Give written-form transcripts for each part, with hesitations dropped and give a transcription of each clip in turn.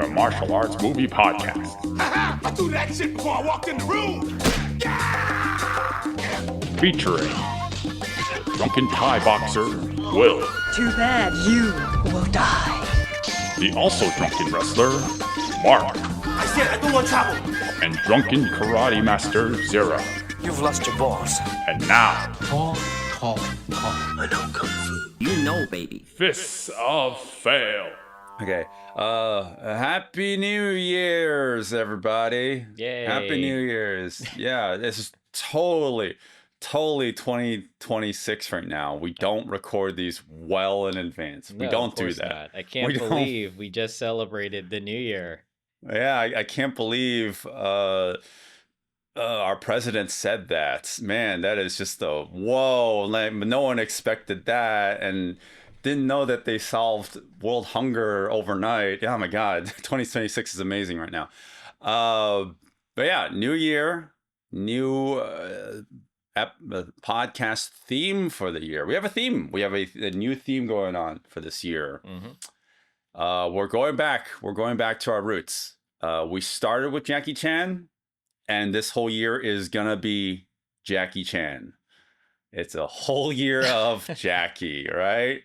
a martial arts movie podcast. I threw that shit before I walked in the room. Featuring drunken Thai boxer Will. Too bad you will die. The also drunken wrestler Mark. I said I don't want trouble. And drunken karate master Zero. You've lost your balls. And now, I know Kung Fu. You know, baby. Fists of Fail. Okay. Happy New Year's, everybody. Yay. Happy New Year's. Yeah, this is totally 2026 right now. We don't record these well in advance. We No, don't of do course that. not. I can't We don't- believe we just celebrated the new year. Yeah, I can't believe our president said that. Man, that is just a whoa. Like, no one expected that and didn't know that they solved world hunger overnight. Oh my God, 2026 is amazing right now. But yeah, new year, new podcast theme for the year. We have a theme. We have a new theme going on for this year. Mm-hmm. We're going back. We're going back to our roots. We started with Jackie Chan, and this whole year is gonna be Jackie Chan. It's a whole year of Jackie, right?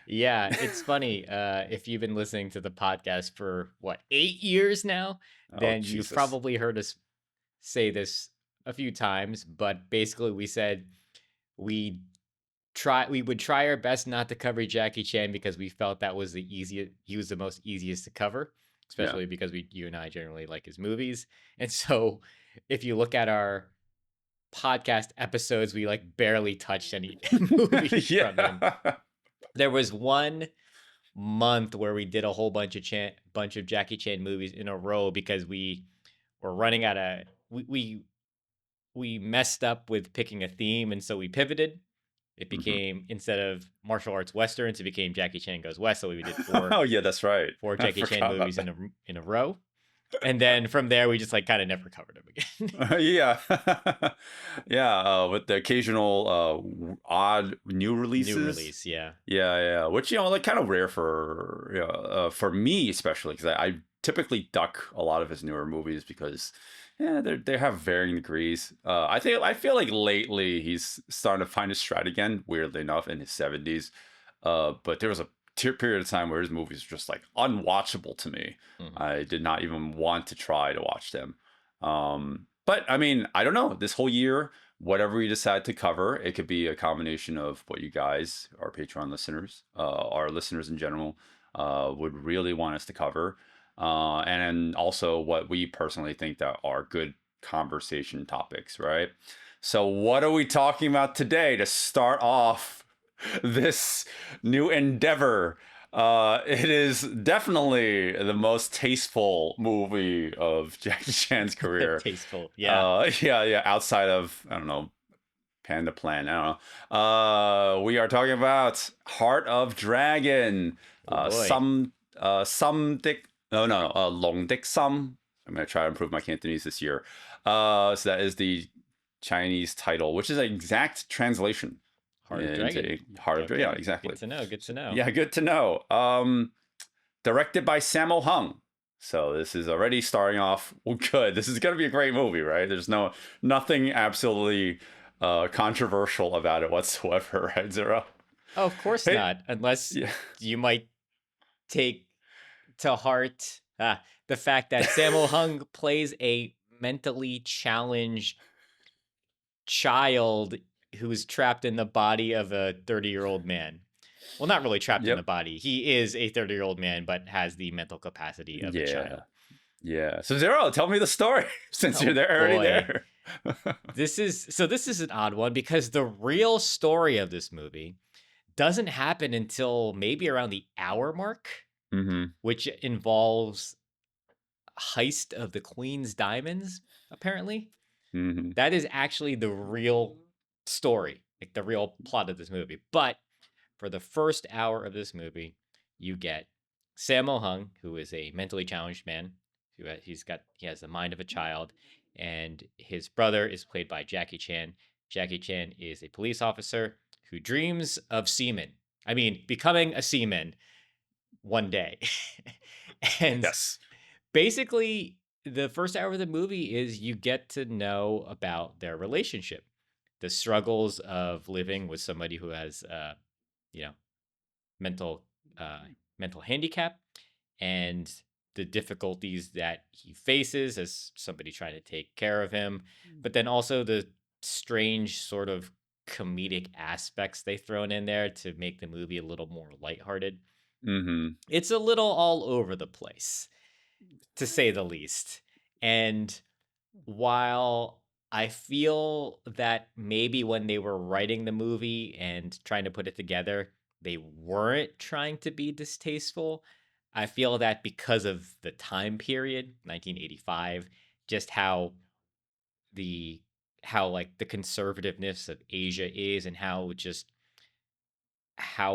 Yeah, it's funny. If you've been listening to the podcast for 8 years now, then you've Jesus. probably heard us say this a few times. But basically, we said we would try our best not to cover Jackie Chan because we felt that was the easiest. He was the most easiest to cover, especially because you and I generally like his movies. And so, if you look at our podcast episodes, we barely touched any movies from him. There was one month where we did a whole bunch of Jackie Chan movies in a row because we were running out of we messed up with picking a theme, and so we pivoted. It became instead of martial arts westerns, it became Jackie Chan Goes West. So we did Oh yeah, that's right. four I Jackie Chan forgot about movies in a row. And then from there, we just kind of never covered them again. Yeah, yeah. With the occasional odd new releases. New release, yeah. Yeah. Which kind of rare for me especially because I typically duck a lot of his newer movies because they have varying degrees. I feel like lately he's starting to find his stride again. Weirdly enough, in his 70s. But there was a period of time where his movies were just unwatchable to me. I did not even want to try to watch them. But I mean, I don't know. This whole year, whatever we decide to cover, it could be a combination of what you guys, our Patreon listeners, our listeners in general, would really want us to cover, and also what we personally think that are good conversation topics, right? So what are we talking about today to start off this new endeavor? It is definitely the most tasteful movie of Jackie Chan's career. Tasteful, yeah. Yeah. Outside of, I don't know, Panda Plan. I don't know. We are talking about Heart of Dragon. Oh, boy. Long Dick Sum. I'm gonna try to improve my Cantonese this year. So that is the Chinese title, which is an exact translation. Heart of Dragon. Heart of Dragon. Okay. Yeah, exactly. Good to know. Yeah, good to know. Directed by Sammo Hung. So this is already starting off good. This is gonna be a great movie, right? There's nothing absolutely controversial about it whatsoever, right, Zero? Oh, of course not. Unless you might take to heart the fact that Sammo Hung plays a mentally challenged child who's trapped in the body of a 30-year-old man. Well, not really trapped in the body. He is a 30-year-old man, but has the mental capacity of a child. Yeah. So Zero, tell me the story since you're already there. This is an odd one because the real story of this movie doesn't happen until maybe around the hour mark, which involves heist of the Queen's diamonds, apparently. That is actually the real story, the real plot of this movie. But for the first hour of this movie, you get Sammo Hung, who is a mentally challenged man. He has the mind of a child, and his brother is played by Jackie Chan. Jackie Chan is a police officer who dreams of becoming a seaman one day. And Yes. basically, the first hour of the movie is you get to know about their relationship, the struggles of living with somebody who has, you know, mental mental handicap, and the difficulties that he faces as somebody trying to take care of him, but then also the strange sort of comedic aspects they thrown in there to make the movie a little more lighthearted. Mm-hmm. It's a little all over the place, to say the least. And while I feel that maybe when they were writing the movie and trying to put it together, they weren't trying to be distasteful, I feel that because of the time period, 1985, just the how like the conservativeness of Asia is, and how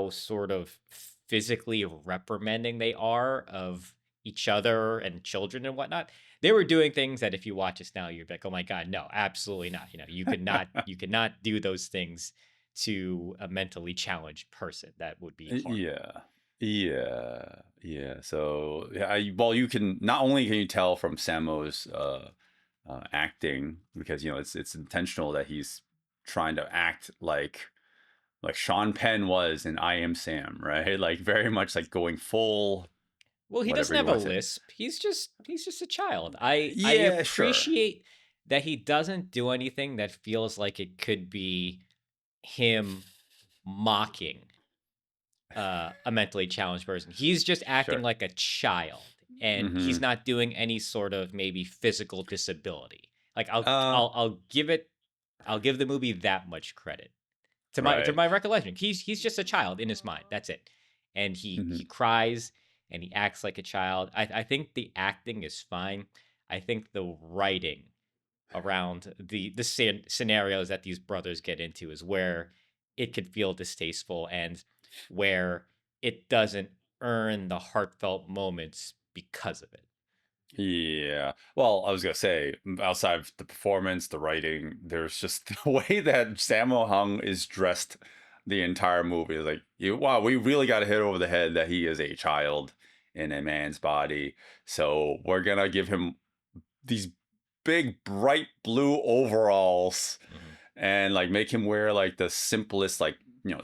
sort of physically reprimanding they are of each other and children and whatnot. They were doing things that if you watch us now, you're like, oh my God, no, absolutely not. You could not do those things to a mentally challenged person. That would be horrible. Yeah. So yeah, well, you can not only can you tell from Samo's acting, because it's intentional that he's trying to act like Sean Penn was in I Am Sam, right? Like very much like going full Well, he whatever doesn't you have a want to say. lisp. He's just a child. I Yeah, sure. appreciate that he doesn't do anything that feels like it could be him mocking a mentally challenged person. He's just acting Sure. like a child, and Mm-hmm. he's not doing any sort of maybe physical disability. Like I'll Uh, I'll I'll give it I'll give the movie that much credit. To right. my recollection, he's just a child in his mind. That's it. And he Mm-hmm. cries and he acts like a child. I think the acting is fine. I think the writing around the scenarios that these brothers get into is where it could feel distasteful, and where it doesn't earn the heartfelt moments because of it. Yeah. Well, I was gonna say, outside of the performance, the writing, there's just the way that Sammo Hung is dressed the entire movie. Is like, wow, we really got to hit over the head that he is a child in a man's body. So we're gonna give him these big, bright blue overalls and like make him wear like the simplest, like,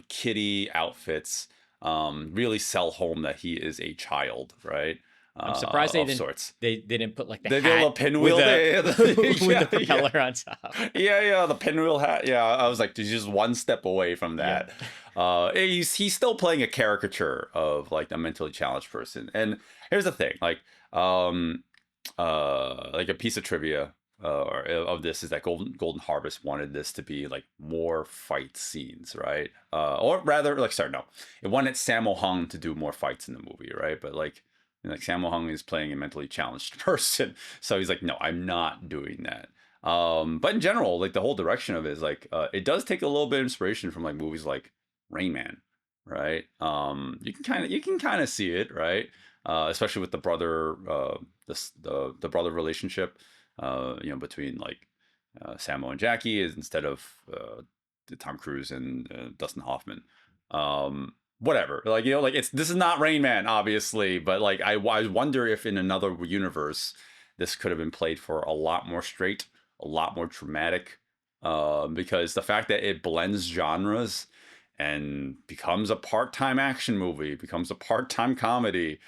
kitty outfits. Really sell home that he is a child, right? I'm surprised Of sorts. they didn't put like the They did a little hat with pinwheel there. the with the Yeah, yeah. propeller on top. Yeah, the pinwheel hat. Yeah, I was like, he's just one step away from that. Yep. He's still playing a caricature of like a mentally challenged person. And here's the thing, like a piece of trivia of this is that Golden Harvest wanted this to be like more fight scenes, right? Or rather, like, sorry, no, it wanted Sammo Hung to do more fights in the movie, right? But like Sammo Hung is playing a mentally challenged person, so he's like, no, I'm not doing that. But in general, like the whole direction of it is like it does take a little bit of inspiration from like movies like Rain Man, right? You can kind of see it, right? Especially with the brother, the brother relationship, between like Sammo and Jackie, is instead of Tom Cruise and Dustin Hoffman. Whatever, like, like this is not Rain Man, obviously, but like I wonder if in another universe this could have been played for a lot more straight, a lot more dramatic, because the fact that it blends genres and becomes a part-time action movie, becomes a part-time comedy,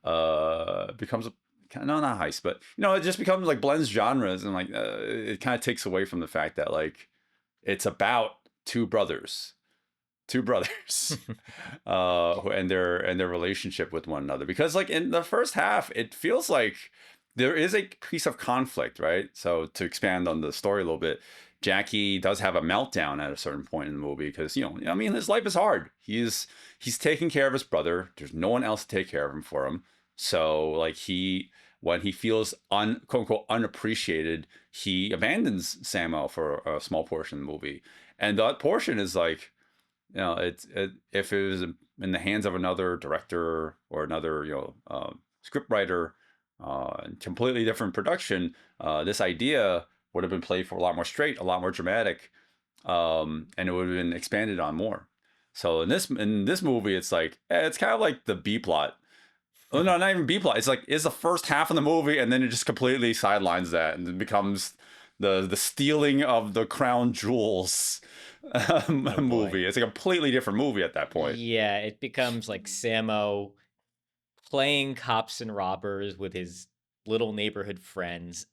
becomes a no, not heist, but it just becomes like blends genres, and like it kind of takes away from the fact that like it's about two brothers and their relationship with one another, because like in the first half it feels like there is a piece of conflict, right? So to expand on the story a little bit, Jackie does have a meltdown at a certain point in the movie because I mean, his life is hard. He's taking care of his brother. There's no one else to take care of him for him. So like when he feels quote unquote unappreciated, he abandons Sammo for a small portion of the movie, and that portion is like, if it was in the hands of another director or another script writer, completely different production, this idea would have been played for a lot more straight, a lot more dramatic, and it would have been expanded on more. So in this movie, it's like it's kind of like the B plot Oh no, not even B plot. It's like it's the first half of the movie, and then it just completely sidelines that, and it becomes the stealing of the crown jewels Oh boy. movie. It's a completely different movie at that point. Yeah, it becomes like Samo playing cops and robbers with his little neighborhood friends.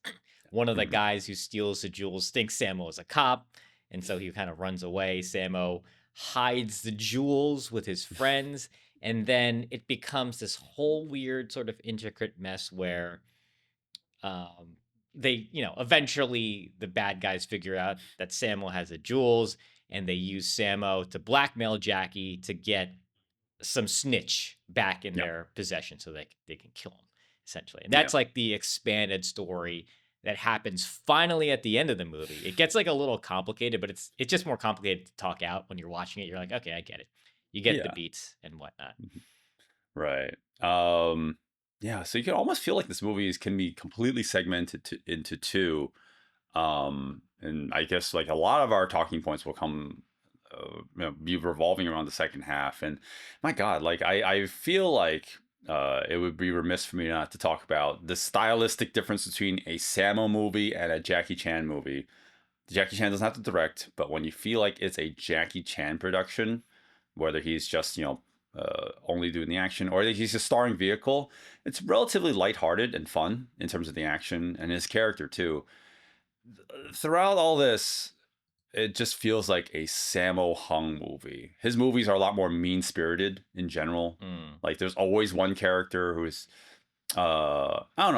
One of the Mhm. guys who steals the jewels thinks Samo is a cop, and so he kind of runs away. Samo hides the jewels with his friends, and then it becomes this whole weird sort of intricate mess where um, they, eventually the bad guys figure out that Samo has the jewels, and they use Samo to blackmail Jackie to get some snitch back in Yeah, their possession so they can kill him, essentially. And yeah, that's like the expanded story that happens finally at the end of the movie. It gets like a little complicated, but it's just more complicated to talk out when you're watching it. You're like, okay, I get it. You get the yeah. beats and whatnot. Right. Yeah. So you can almost feel like this movie can be completely segmented into two. And I guess like a lot of our talking points will come, be revolving around the second half. And my God, like I feel like it would be remiss for me not to talk about the stylistic difference between a Samo movie and a Jackie Chan movie. Jackie Chan doesn't have to direct, but when you feel like it's a Jackie Chan production, whether he's just only doing the action or that he's a starring vehicle, it's relatively lighthearted and fun in terms of the action and his character too. Throughout all this, it just feels like a Sammo Hung movie. His movies are a lot more mean spirited in general. Mm. Like there's always one character who's I don't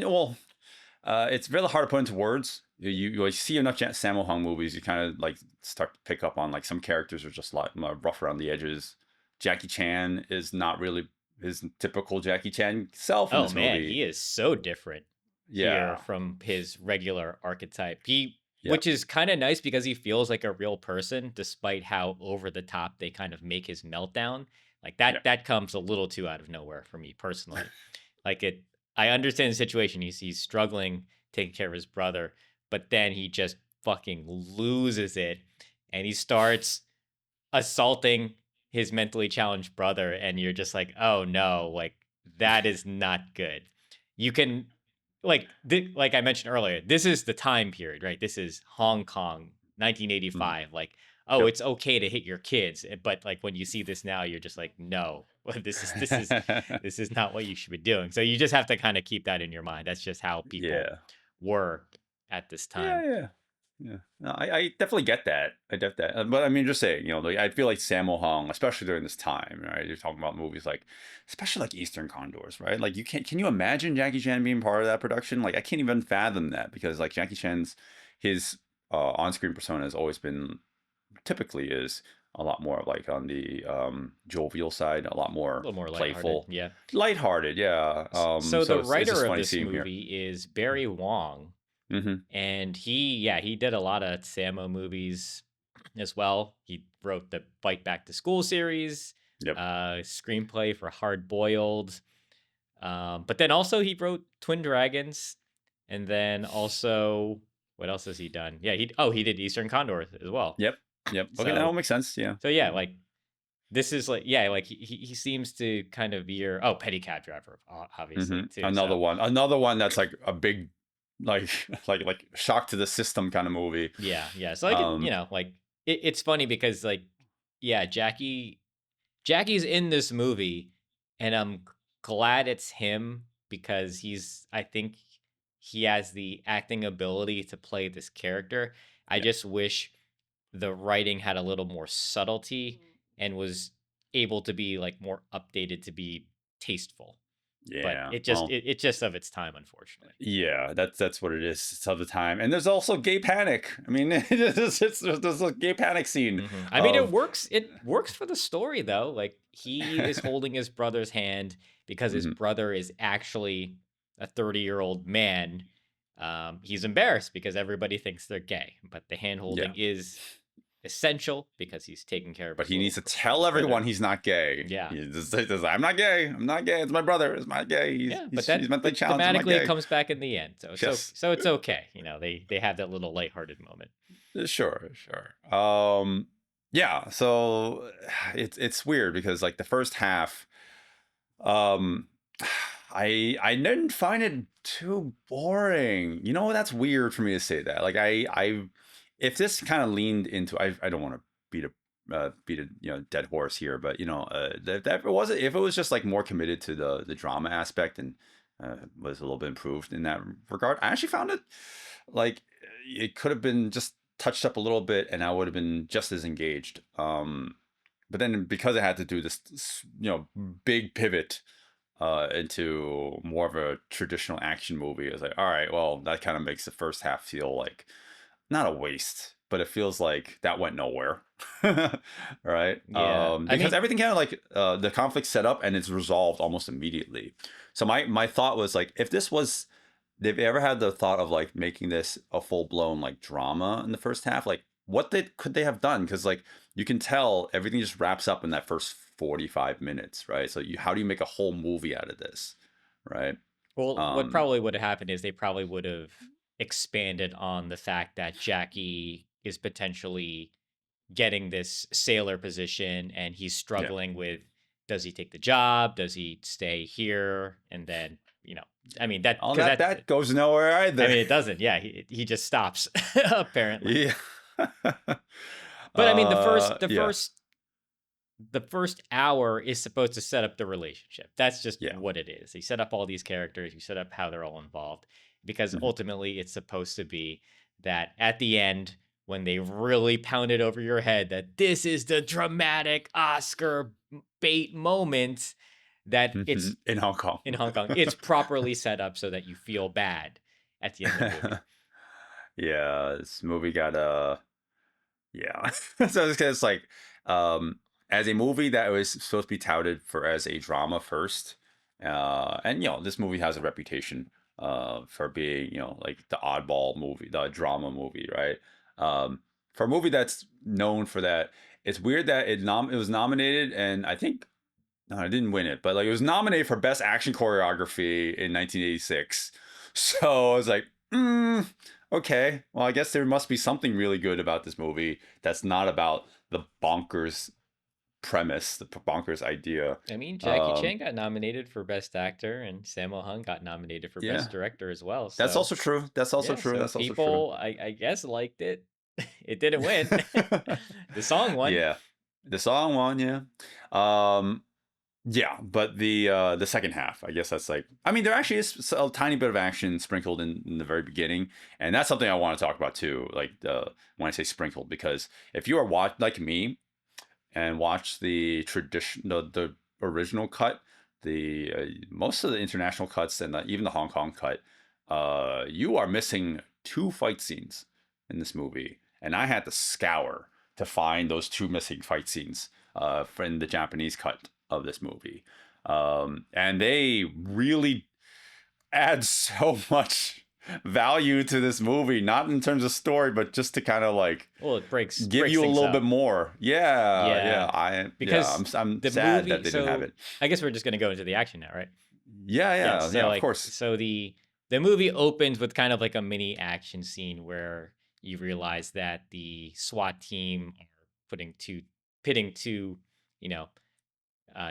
know. It's really hard to put into words. You see enough Sammo Hung movies, you kind of like start to pick up on like some characters are just a lot more rough around the edges. Jackie Chan is not really his typical Jackie Chan self in Oh this man, movie. he is so different here Yeah, from his regular archetype. yeah, Which is kind of nice because he feels like a real person, despite how over the top they kind of make his meltdown. Like yeah. that comes a little too out of nowhere for me personally. Like I understand the situation. He's struggling taking care of his brother, but then he just fucking loses it, and he starts assaulting his mentally challenged brother, and you're just like, oh no, like that is not good. You can like I mentioned earlier, this is the time period, right? This is Hong Kong, Mm, 1985. Like, oh, yep. it's okay to hit your kids, but like when you see this now, you're just like, no, this is not what you should be doing. So you just have to kind of keep that in your mind. That's just how people Yeah. were at this Yeah, time. yeah, yeah. No, I definitely get that. I get that. But I mean, just saying, like, I feel like Sammo Hung, especially during this time, right? You're talking about movies like, especially like Eastern Condors, right? Like, can you imagine Jackie Chan being part of that production? Like, I can't even fathom that because like Jackie Chan's his on-screen persona has always been typically is a lot more like on the jovial side, a lot A more little more lighthearted, playful, yeah. lighthearted. Yeah. So So the it's writer just of funny this seeing him here. movie is Barry Wong, Mm-hmm. and he did a lot of Sammo movies as well. He wrote the Fight Back to School series, Yep. screenplay for Hard Boiled, but then also he wrote Twin Dragons, and then also what else has he done? Yeah, he did Eastern Condor as well. Yep. Yep. Okay, that all So makes sense. Yeah. so yeah, like this is like yeah, like he seems to kind of veer. Oh, Petty Cab Driver, obviously too. So Another one that's like a big, like, like shock to the system kind of movie. yeah. So like Um, like it's funny because like yeah, Jackie's in this movie, and I'm glad it's him because I think he has the acting ability to play this character. I yeah, just wish the writing had a little more subtlety and was able to be like more updated to be tasteful. But yeah. it's just of its time, unfortunately. Yeah, that's what it is. It's of the time, and there's also gay panic. I mean, there's a gay panic scene I mean, it of. works. It works for the story, though. Like he is holding his brother's hand because his Mhm, brother is actually a 30-year-old man. He's embarrassed because everybody thinks they're gay, but the hand yeah, holding is essential because he's taking care of but his he needs to little tell brother. everyone he's not gay. Yeah, He just says, "I'm not gay. I'm not gay. It's my brother. It's not gay. yeah, but He's mentally but challenged. I'm not thematically it gay." comes back in the end, so Yes. so it's okay. They have that little lighthearted moment. Sure, sure. Yeah, so it's weird because like the first half, um I didn't find it too boring. You know, that's weird for me to say that. Like I if this kind of leaned into I don't want to beat a dead horse here, but that if it was just like more committed to the drama aspect and was a little bit improved in that regard, I actually found it like it could have been just touched up a little bit, and I would have been just as engaged. But then because I had to do this big pivot into more of a traditional action movie, I was like, all right, well, that kind of makes the first half feel like not a waste, but it feels like that went nowhere. Right? Yeah. I Because mean, everything kind of like the conflict set up and it's resolved almost immediately. So my thought was like, if this was, they've ever had the thought of like making this a full blown like drama in the first half, like could they have done? Because like you can tell everything just wraps up in that first 45 minutes, right? So how do you make a whole movie out of this, right? well, what Um, probably would have happened is they probably would have expanded on the fact that Jackie is potentially getting this sailor position and he's yeah. struggling with, does he take the job? Does he stay here? And then, I mean, Oh, because that goes nowhere I either. mean, it doesn't. Yeah, he just stops apparently. Yeah. But I mean, the first the Yeah. first the first hour is supposed to set up the relationship. That's just Yeah. what it is. You set up all these characters, you set up how they're all involved, because Mhm. ultimately it's supposed to be that at the end, when they really pound it over your head that this is the dramatic Oscar bait moment, that it's In Hong Kong. in Hong Kong, it's properly set up so that you feel bad at the end of the movie. Yeah, this movie got yeah. So it's like as a movie that was supposed to be touted for as a drama first, and this movie has a reputation for being like the oddball movie, the drama movie, right? For a movie that's known for that, it's weird that it was nominated, and I think no, I didn't win it, but like it was nominated for best action choreography in 1986. So I was like, okay, well, I guess there must be something really good about this movie that's not about the bonkers premise, the bonkers idea. I mean, Jackie Um, Chan got nominated for Best Actor, and Sammo Hung got nominated for yeah, Best Director as well. that's So also true. That's also yeah, true. so That's also true. people, I guess, liked it. It didn't win. The song won. Yeah, the song won. Yeah. Um, Yeah, but the second half, I guess that's like, I mean, there actually is a tiny bit of action sprinkled in the very beginning, and that's something I want to talk about too. Like when I say sprinkled, because if you are like me and watch the tradition, the original cut, the most of the international cuts and even the Hong Kong cut, you are missing two fight scenes in this movie, and I had to scour to find those two missing fight scenes in the Japanese cut of this movie, and they really add so much value to this movie, not in terms of story, but just to kind of like Well, it give breaks you a things little bit up. more. Yeah, Yeah, yeah. because I'm the sad movie. that they didn't have So it. I guess we're just gonna go into the action now, right? Yeah, Yeah. yeah, So yeah. Of like, course. so the movie opens with kind of like a mini action scene where you realize that the SWAT team are pitting two, you know,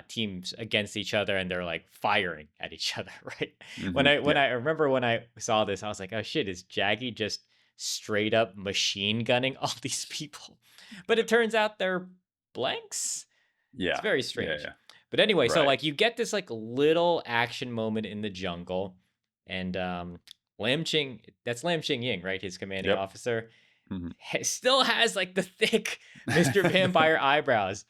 teams against each other, and they're like firing at each other, right? When Yeah. I remember when I saw this, I was like, oh shit, is Jackie just straight up machine gunning all these people? But it turns out they're blanks. It's Yeah. very Yeah. strange. Yeah. But anyway, so Right. like you get this like little action moment in the jungle, and that's Lam Ching Ying, right? His commanding Yep. officer, hmm still has like the thick Mr. Vampire eyebrows.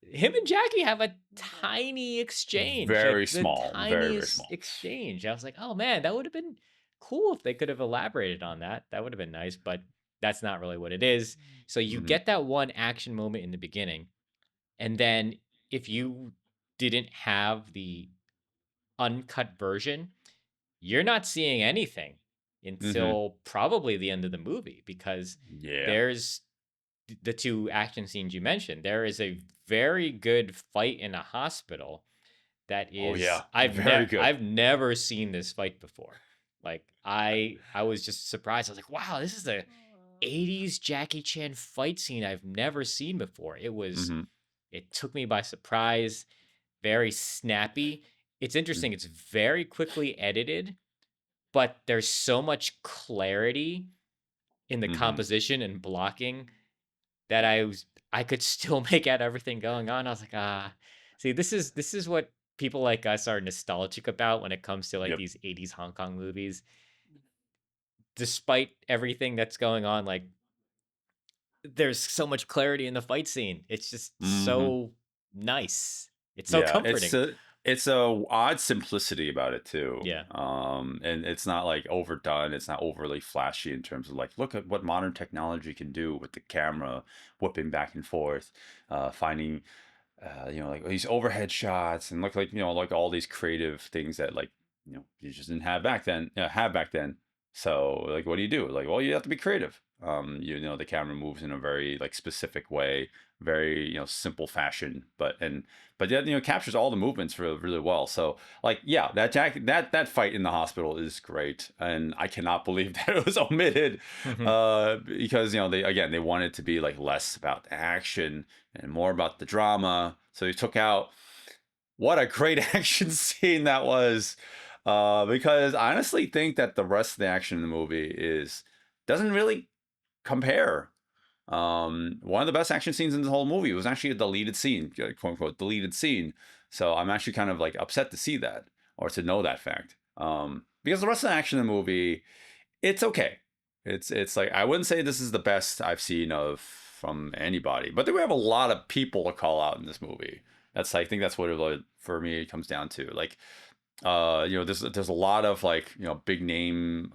Him and Jackie have a tiny exchange, Very like the small. Very, very tiniest small. exchange. I was like, oh man, that would have been cool if they could have elaborated on that. That would have been nice, but that's not really what it is. So you hmm get that one action moment in the beginning, and then if you didn't have the uncut version, you're not seeing anything hmm until probably the end of the movie, because Yeah. there's the two action scenes you mentioned. There is a very good fight in a hospital that Oh is yeah. Very good. I've never seen this fight before. Like I was just surprised. I was like, wow, this is a 80s Jackie Chan fight scene I've never seen before. hmm It took me by surprise, very snappy. it's interesting. It's very quickly edited, but there's so much clarity in the Mm-hmm. composition and blocking that I could still make out everything going on. I was like, see, this is what people like us are nostalgic about when it comes to like Yep. these 80s Hong Kong movies. Despite everything that's going on, like there's so much clarity in the fight scene. It's just Mm-hmm. so nice. It's so Yeah, comforting. it's a odd simplicity about it too. Yeah. And it's not like overdone. It's not overly flashy in terms of like, look at what modern technology can do with the camera whipping back and forth, finding, like these overhead shots and look like, like all these creative things that like, you just didn't have back then. Have back then. So like, what do you do? Like, well, you have to be creative. The camera moves in a very like specific way, very simple fashion, but yet captures all the movements really well. So like yeah, that fight in the hospital is great, and I cannot believe that it was omitted, because they wanted to be like less about the action and more about the drama. So they took out what a great action scene that was, because I honestly think that the rest of the action in the movie doesn't really compare. One of the best action scenes in the whole movie was actually a deleted scene, quote unquote deleted scene. So I'm actually kind of like upset to see that or to know that fact. Because the rest of the action in the movie, it's okay. It's like I wouldn't say this is the best I've seen of from anybody, but we have a lot of people to call out in this movie. I think that's what it, for me it comes down to. Like, there's a lot of like big name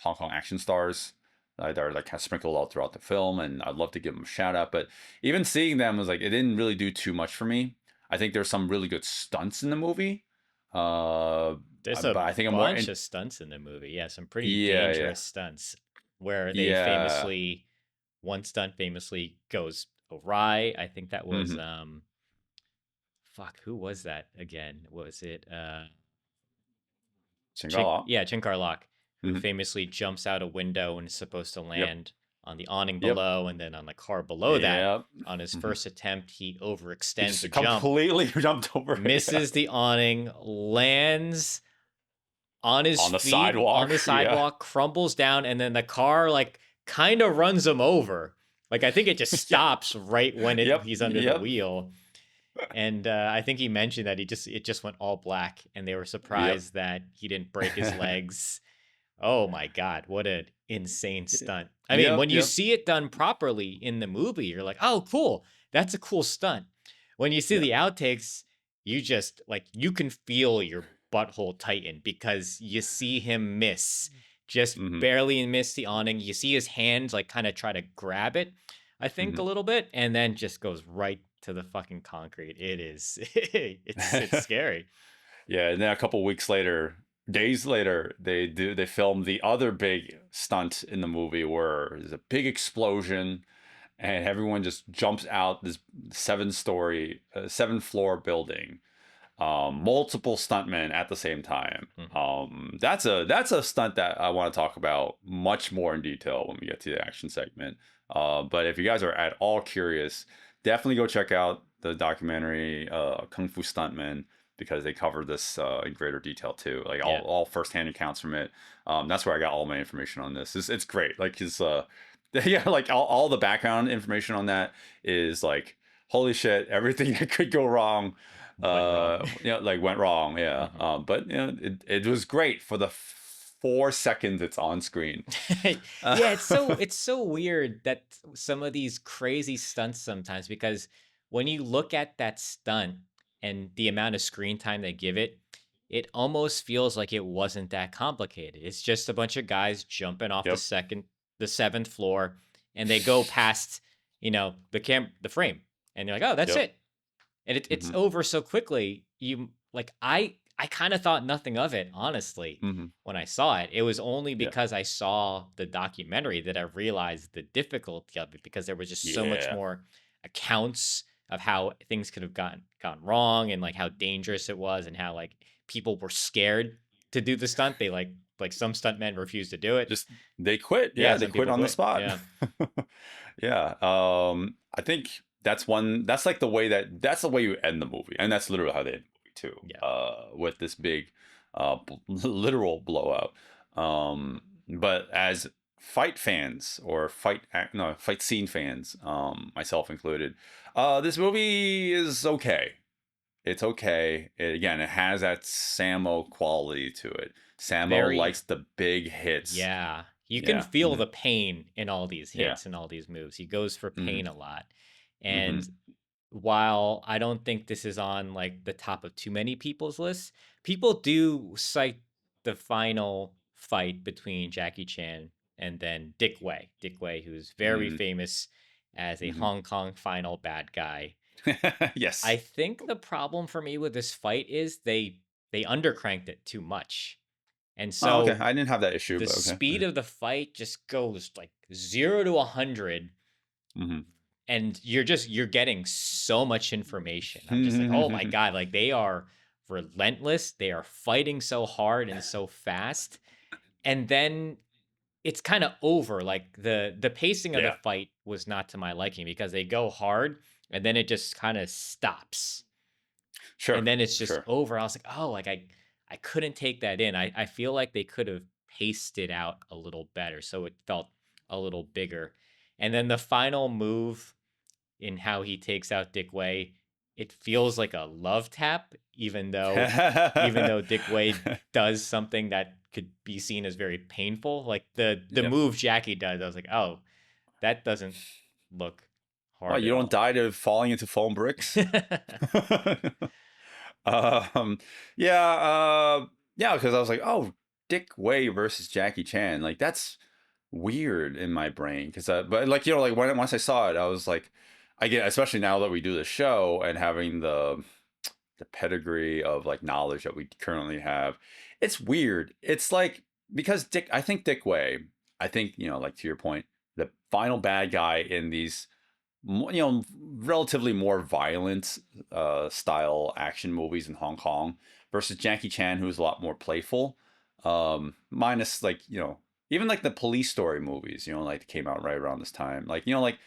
Hong Kong action stars that are like kind of sprinkled all throughout the film, and I'd love to give them a shout out. But even seeing them was like it didn't really do too much for me. I think there's some really good stunts in the movie. There's But a I think I'm more bunch of stunts in the movie. Yeah, some pretty yeah, dangerous stunts where they yeah. one stunt famously goes awry. I think that was Hmm. fuck, who was that again? Was it Chingala. Chin Carlock, who Hmm. famously jumps out a window and is supposed to Yep. land on the awning Yep. below, and then on the car below that. Yep. On his Hmm. first attempt, he He overextends the just jump, completely jumped over it, yeah. misses the awning, lands on his On the feet on sidewalk. the Yeah. sidewalk, crumbles down, and then the car like kind of runs him over. Like I think it just Yep. stops right when Yep. he's under the Yep. wheel. And I think he mentioned that it just went all black, and they were Yep. surprised that he didn't break his legs. Oh my god, what an insane stunt! I mean, Yep. when you Yep. see it done properly in the movie, you're like, oh, cool, that's a cool stunt. When you see Yep. the outtakes, you just like you can feel your butthole tighten because you see him just Hmm. barely miss the awning. You see his hands like kind of try to grab it, I think Hmm. a little bit, and then just goes right to the fucking concrete. It is, it's scary. Yeah, and then a couple weeks later, days later, they filmed the other big stunt in the movie where there's a big explosion and everyone just jumps out this seven floor building. Multiple stuntmen at the same time. That's a stunt that I want to talk about much more in detail when we get to the action segment. But if you guys are at all curious, definitely go check out the documentary Kung Fu Stuntmen, because they cover this in greater detail too, like Yeah. all firsthand accounts from it. That's where I got all my information on this. It's great. Like his yeah, like all the background information on that is like holy shit, everything that could go wrong went wrong, yeah. Mhm. But it was great for the 4 seconds it's on screen. Yeah, it's so weird that some of these crazy stunts sometimes, because when you look at that stunt and the amount of screen time they give it, it almost feels like it wasn't that complicated. It's just a bunch of guys jumping off Yep. the seventh floor, and they go past, the frame, and you're like, oh, that's Yep. it, and it's Hmm. over so quickly. You like I kind of thought nothing of it, honestly, Hmm. when I saw it. It was only Yeah. because I saw the documentary that I realized the difficulty of it, because there was just so much Yeah. more accounts of how things could have gone wrong, and like how dangerous it was, and how like people were scared to do the stunt. They like some stuntmen refused to do it. Just they quit. Yeah, Yeah, they some quit people on the quit. spot. Yeah. Yeah. I think that's like the way that's the way you end the movie, and that's literally how they end the movie too, Yeah. with this big, literal blowout. But as fight fans or fight scene fans, myself included, this movie is okay. It's okay. Again, it has that Samo quality to it. Samo Very likes the big hits. Yeah. You can Yeah. feel the pain in all these Yeah. hits and all these moves. He goes for hmm pain a lot. hmm And while I don't think this is on like the top of too many people's lists, people do cite the final fight between Jackie Chan and then Dick Wei. Dick Wei, who's very hmm famous as a hmm Hong Kong final bad guy. yes. I think the problem for me with this fight is they undercranked it too much. And Oh, okay. so I didn't have that issue, the but okay. speed of the fight just goes like 0 to 100, hmm and you're getting so much information. I'm just like, oh my god, like they are relentless, they are fighting so hard and so fast, and then it's kind of over. Like the pacing of the yeah. fight was not to my liking because they go hard and then it just kind of stops Sure. and then it's just Sure. over. I was like, oh, like I couldn't take that in. I feel like they could have paced it out a little better so it felt a little bigger. And then the final move in how he takes out Dick Wei, it feels like a love tap, even though Dick Wei does something that could be seen as very painful. Like the yep. move Jackie does, I was like, oh, that doesn't look Well, hard you at don't all. die to falling into foam bricks. um, yeah, yeah, because I was like, oh, Dick Wei versus Jackie Chan, like that's weird in my brain. Because, but like like once I saw it, I was like, I get, especially now that we do the show and having the pedigree of like knowledge that we currently have, it's weird. It's like because I think Dick Wei, I think like to your point, the final bad guy in these relatively more violent style action movies in Hong Kong versus Jackie Chan, who's a lot more playful. Minus like, even like the police story movies, like came out right around this time. Like, like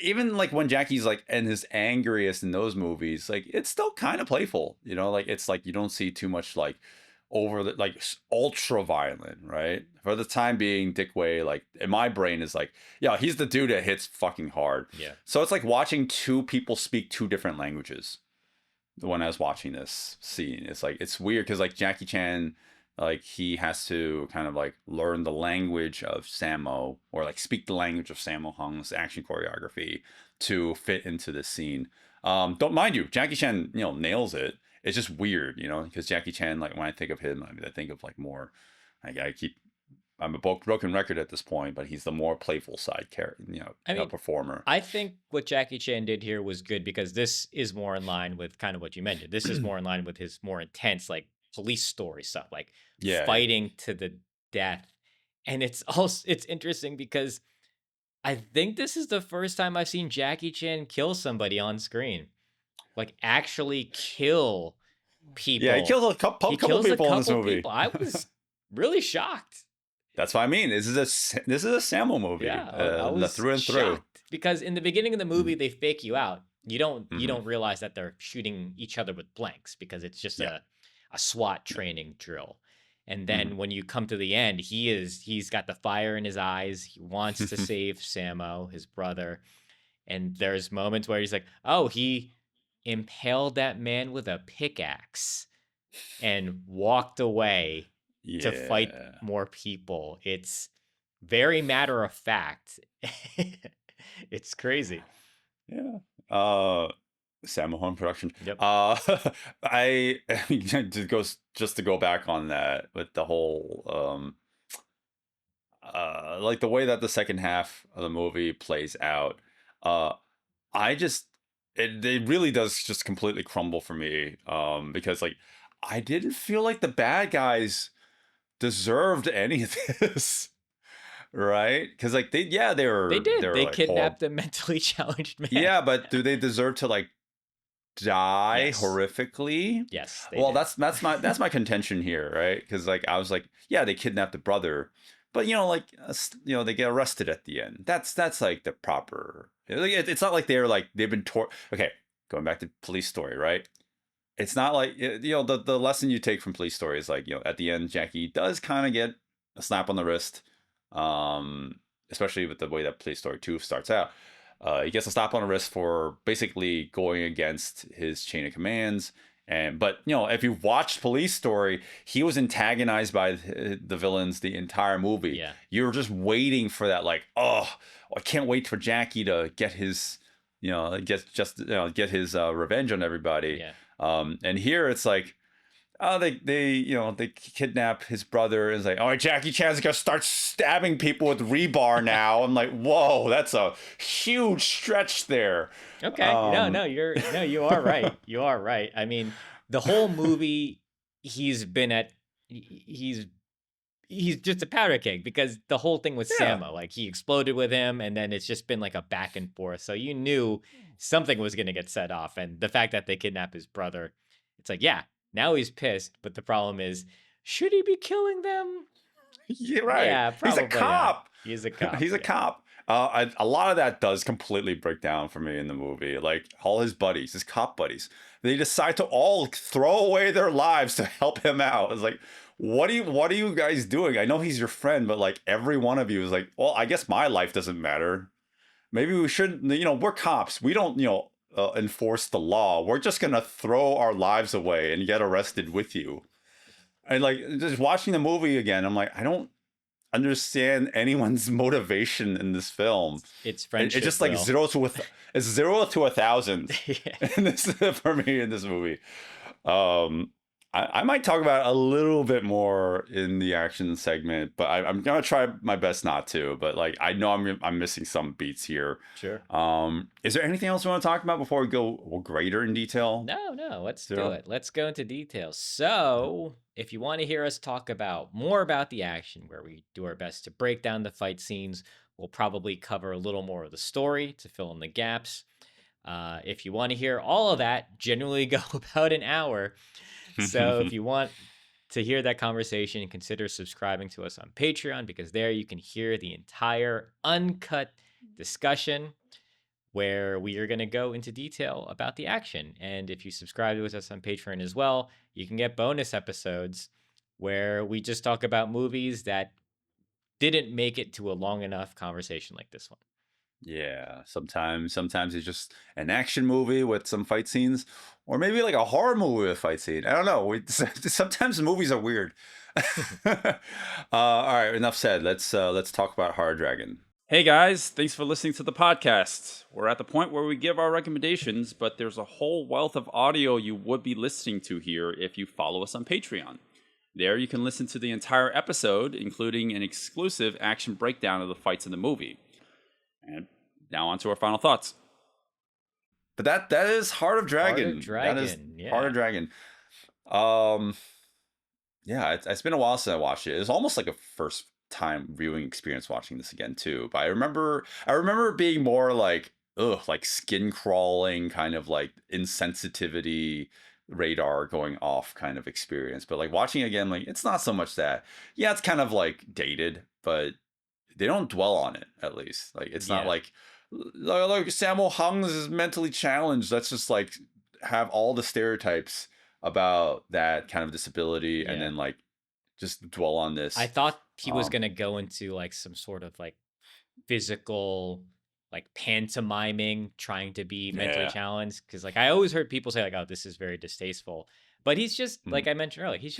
even like when Jackie's like in his angriest in those movies, like it's still kind of playful, like it's like you don't see too much like over the like ultra violent, right? For the time being, Dick Wei, like in my brain, is like, yeah, he's the dude that hits fucking hard. Yeah. So it's like watching two people speak two different languages. When I was watching this scene, it's like it's weird because like Jackie Chan, like he has to kind of like learn the language of Sammo or like speak the language of Sammo Hung's action choreography to fit into the scene. Don't mind you, Jackie Chan, nails it. It's just weird, because Jackie Chan, like when I think of him, I think of like more. I'm a broken record at this point, but he's the more playful side character, I mean, performer. I think what Jackie Chan did here was good because this is more in line with kind of what you mentioned. This is more in line with his more intense, like police story stuff, like Yeah, fighting to the death. And it's interesting because I think this is the first time I've seen Jackie Chan kill somebody on screen, like actually kill people. Yeah, he kills a couple people in this movie. People. I was really shocked. That's what I mean. This is a Sammo movie. Yeah, I was through and through. shocked because in the beginning of the movie they fake you out. You don't realize that they're shooting each other with blanks because it's just a SWAT training drill. And then when you come to the end, he's got the fire in his eyes. He wants to save Sammo, his brother. And there's moments where he's like, "Oh, he impaled that man with a pickaxe and walked away to fight more people." It's very matter of fact. It's crazy. Yeah. Sammo Hung production. Yep. I just to go back on that with the whole like the way that the second half of the movie plays out. I just it really does just completely crumble for me. Because like I didn't feel like the bad guys deserved any of this. Right? Because like they were They like kidnapped a mentally challenged man. yeah, but do they deserve to like die Yes. horrifically? Yes. Well, did. that's my contention here, right? Because like I was like, yeah, they kidnapped the brother, but like they get arrested at the end. That's like the proper. Like, it's not like they're like they've been Okay, going back to police story, right? it's not like the lesson you take from Police Story is like, at the end Jackie does kind of get a slap on the wrist, especially with the way that Police Story 2 starts out. He gets a slap on the wrist for basically going against his chain of commands. But if you watched Police Story, he was antagonized by the villains the entire movie. Yeah. You're just waiting for that, like, oh, I can't wait for Jackie to get his get his revenge on everybody. Yeah. And here it's like, oh, they kidnap his brother. And it's like, all right, Jackie Chan's gonna start stabbing people with rebar now. I'm like, whoa, that's a huge stretch there. Okay. No, you are right. You are right. I mean, the whole movie, he's just a powder keg because the whole thing with Yeah. Samo, like he exploded with him, and then it's just been like a back and forth. So you knew something was gonna get set off, and the fact that they kidnap his brother, it's like, yeah, now he's pissed. But the problem is, should he be killing them? Yeah, right. Yeah, He's a probably not. cop. He's a cop. He's a yeah. cop. A lot of that does completely break down for me in the movie. Like all his buddies, his cop buddies, they decide to all throw away their lives to help him out. It's like, what are you guys doing? I know he's your friend, but like every one of you is like, well, I guess my life doesn't matter. Maybe we shouldn't. We're cops. We don't, enforce the law. We're just gonna throw our lives away and get arrested with you. And like just watching the movie again, I'm like, I don't understand anyone's motivation in this film. It's friendship. It's just like Will. 0 to 1,000 Yeah. in this for me in this movie. I might talk about it a little bit more in the action segment, but I'm gonna try my best not to. But like I know I'm missing some beats here. Sure. Is there anything else we want to talk about before we go greater in detail? No, let's do Zero. it. Let's go into details. So, if you want to hear us talk about more about the action, where we do our best to break down the fight scenes, we'll probably cover a little more of the story to fill in the gaps. If you want to hear all of that, generally go about an hour. So, if you want to hear that conversation, consider subscribing to us on Patreon because there you can hear the entire uncut discussion where we are going to go into detail about the action. And if you subscribe to us on Patreon as well, you can get bonus episodes where we just talk about movies that didn't make it to a long enough conversation like this one. Yeah, sometimes it's just an action movie with some fight scenes, or maybe like a horror movie with a fight scene. I don't know. Sometimes movies are weird. All right, enough said. Let's talk about Horror Dragon. Hey guys, thanks for listening to the podcast. We're at the point where we give our recommendations, but there's a whole wealth of audio you would be listening to here if you follow us on Patreon. There you can listen to the entire episode, including an exclusive action breakdown of the fights in the movie. And now on to our final thoughts. But that is Heart of Dragon. That is yeah. Heart of Dragon. Yeah, it's been a while since I watched it. It was almost like a first time viewing experience watching this again too. But I remember it being more like like skin crawling, kind of like insensitivity radar going off kind of experience. But like watching it again, like it's not so much that. Yeah, it's kind of like dated, but they don't dwell on it, at least. Like it's not like Sammo Hung's is mentally challenged. Let's just like have all the stereotypes about that kind of disability and then like just dwell on this. I thought he was gonna go into like some sort of like physical, like pantomiming, trying to be mentally challenged. Because like I always heard people say like, "Oh, this is very distasteful," but he's just like I mentioned earlier. He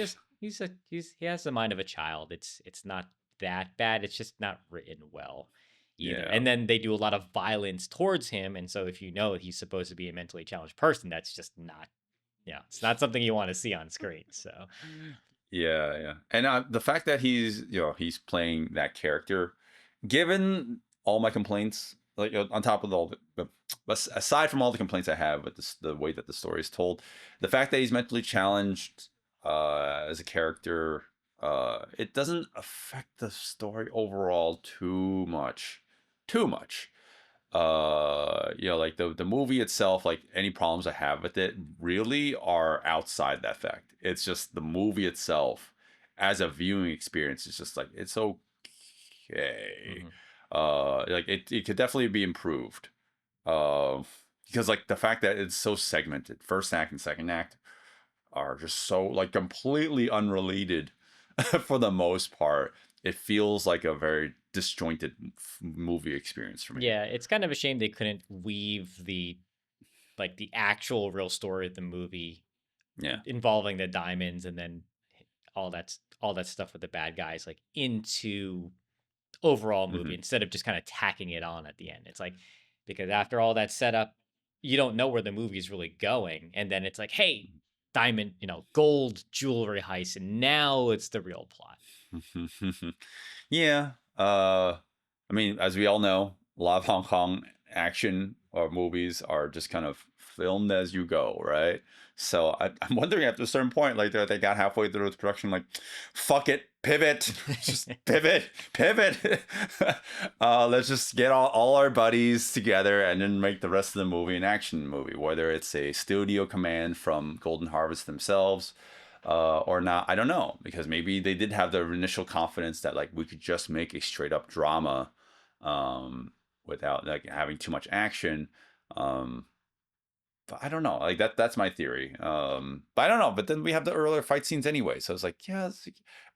has the mind of a child. It's not that bad. It's just not written well either. And then they do a lot of violence towards him. And so if you know he's supposed to be a mentally challenged person, that's just not. Yeah, it's not something you want to see on screen. So. Yeah. And the fact that he's playing that character, given all my complaints, like on top of all the, aside from all the complaints I have with the way that the story is told, the fact that he's mentally challenged as a character, it doesn't affect the story overall too much. Like the movie itself, like any problems I have with it really are outside that fact. It's just the movie itself as a viewing experience is just like it's okay. Like it could definitely be improved. Because like the fact that it's so segmented, first act and second act, are just so like completely unrelated for the most part. It feels like a very disjointed movie experience for me. Yeah, it's kind of a shame they couldn't weave the actual real story of the movie Yeah. involving the diamonds and then all that stuff with the bad guys like into overall movie instead of just kind of tacking it on at the end. It's like because after all that setup, you don't know where the movie's really going, and then it's like, hey, diamond, gold jewelry heist, and now it's the real plot. Yeah. I mean, as we all know, a lot of Hong Kong action or movies are just kind of filmed as you go, right? So I'm wondering at a certain point, like they got halfway through the production, like, fuck it, pivot, just pivot. Let's just get all our buddies together and then make the rest of the movie an action movie, whether it's a studio command from Golden Harvest themselves. Or not, I don't know, because maybe they did have the initial confidence that like we could just make a straight up drama without like having too much action. But I don't know, like that's my theory. But I don't know. But then we have the earlier fight scenes anyway, so it's like, yeah,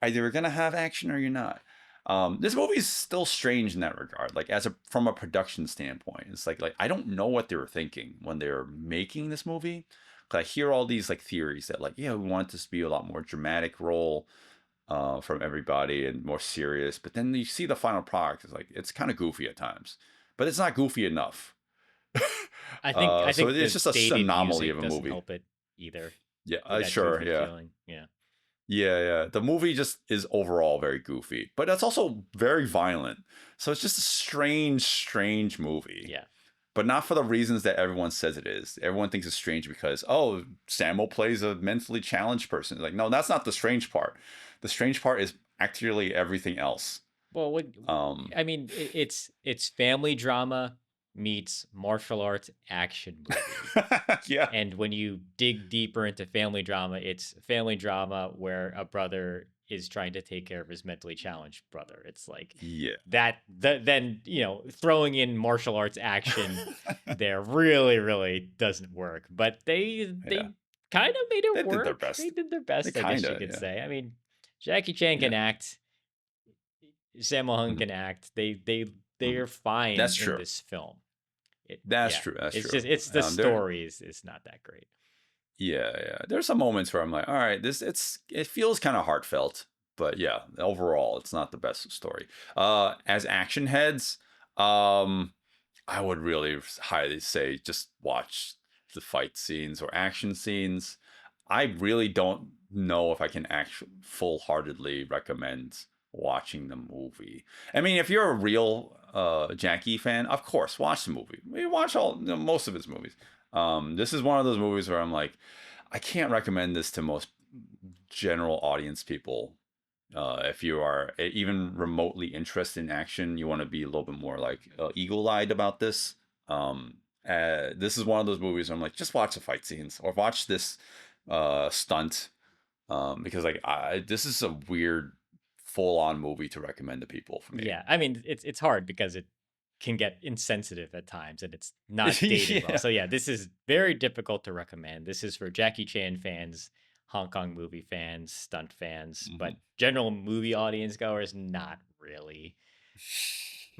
either you're gonna have action or you're not. This movie is still strange in that regard. Like from a production standpoint, it's like I don't know what they were thinking when they were making this movie. I hear all these like theories that like, yeah, we want this to be a lot more dramatic role from everybody and more serious. But then you see the final product, it's like it's kind of goofy at times, but it's not goofy enough. I think so it's just a anomaly of a doesn't movie. Help it either. Yeah, sure, yeah. Feeling. Yeah. Yeah. The movie just is overall very goofy, but it's also very violent. So it's just a strange movie. Yeah. But not for the reasons that everyone says it is. Everyone thinks it's strange because, oh, Samuel plays a mentally challenged person. Like, no, that's not the strange part. The strange part is actually everything else. Well, I mean, it's family drama meets martial arts action movie. Yeah. And when you dig deeper into family drama, it's family drama where a brother is trying to take care of his mentally challenged brother. It's like then throwing in martial arts action there really doesn't work. But they kind of made it work. Did their best. They did their best, I guess you could say. I mean, Jackie Chan can act. Sammo Hung can act. They're fine That's true. in this film. That's true. It's just the story is not that great. Yeah. There's some moments where I'm like, all right, it feels kind of heartfelt, but yeah, overall, it's not the best story. As action heads, I would really highly say just watch the fight scenes or action scenes. I really don't know if I can actually full-heartedly recommend watching the movie. I mean, if you're a real Jackie fan, of course, watch the movie. We watch most of his movies. This is one of those movies where I'm like, I can't recommend this to most general audience people. If you are even remotely interested in action, you want to be a little bit more like eagle-eyed about this. This is one of those movies where I'm like, just watch the fight scenes or watch this stunt because like this is a weird full-on movie to recommend to people for me. Yeah, I mean it's hard because it can get insensitive at times and it's not dated well. So yeah, this is very difficult to recommend. This is for Jackie Chan fans, Hong Kong movie fans, stunt fans, but general movie audience goers, not really.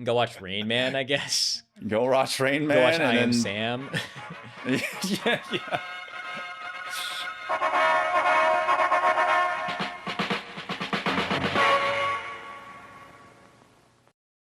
Go watch Rain Man, I guess. Go watch Rain Man. Go watch I Am Sam. Yeah.